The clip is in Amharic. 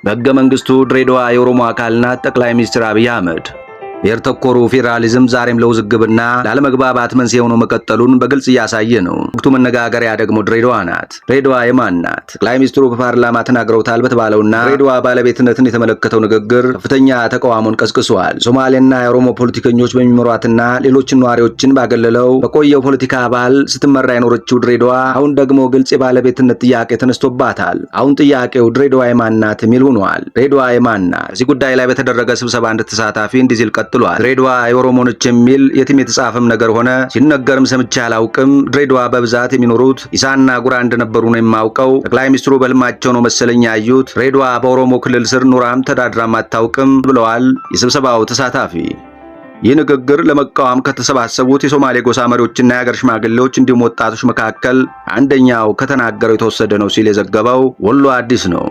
በሕገ መንግሥቱ ድሬዳዋ የኦሮሞ አካል ናት። ጠቅላይ ሚኒስትር አብይ አህመድ ብሔር ተኮሩ ፌዴራሊዝም ዛሬም ለውዝግብና ላለመግባባት መንስኤ ሆኖ መቀጠሉን በግልጽ እያሳየ ነው። ወቅቱ መነጋገሪያ ደግሞ ድሬዳዋ ናት። ድሬዳዋ የማን ናት? ጠቅላይ ሚኒስትሩ በፓርላማ ተናግረውታል በተባለውና ድሬዳዋ ባለቤትነትን የተመለከተው ንግግር ከፍተኛ ተቃውሞን ቀስቅሷል። ሶማሌና የኦሮሞ ፖለቲከኞች በሚመሯትና ሌሎችን ነዋሪዎችን ባገለለው በቆየው ፖለቲካ አባል ስትመራ የኖረችው ድሬዳዋ አሁን ደግሞ ግልጽ የባለቤትነት ጥያቄ ተነስቶባታል። አሁን ጥያቄው ድሬዳዋ የማን ናት የሚል ሆኗል። ድሬዳዋ የማን ናት? እዚህ ጉዳይ ላይ በተደረገ ስብሰባ አንድ ተሳታፊ እንዲህ ሲል ቀጥሏል። ድሬዳዋ የኦሮሞ ነች የሚል የትም የተጻፈም ነገር ሆነ ሲነገርም ሰምቼ አላውቅም። ድሬዳዋ በብዛት የሚኖሩት ኢሳና ጉራ እንደነበሩ ነው የማውቀው። ጠቅላይ ሚኒስትሩ በልማቸው ነው መሰለኝ ያዩት። ድሬዳዋ በኦሮሞ ክልል ስር ኑራም ተዳድራም አታውቅም ብለዋል የስብሰባው ተሳታፊ። ይህ ንግግር ለመቃወም ከተሰባሰቡት የሶማሌ ጎሳ መሪዎችና የሀገር ሽማግሌዎች እንዲሁም ወጣቶች መካከል አንደኛው ከተናገረው የተወሰደ ነው ሲል የዘገበው ወሎ አዲስ ነው።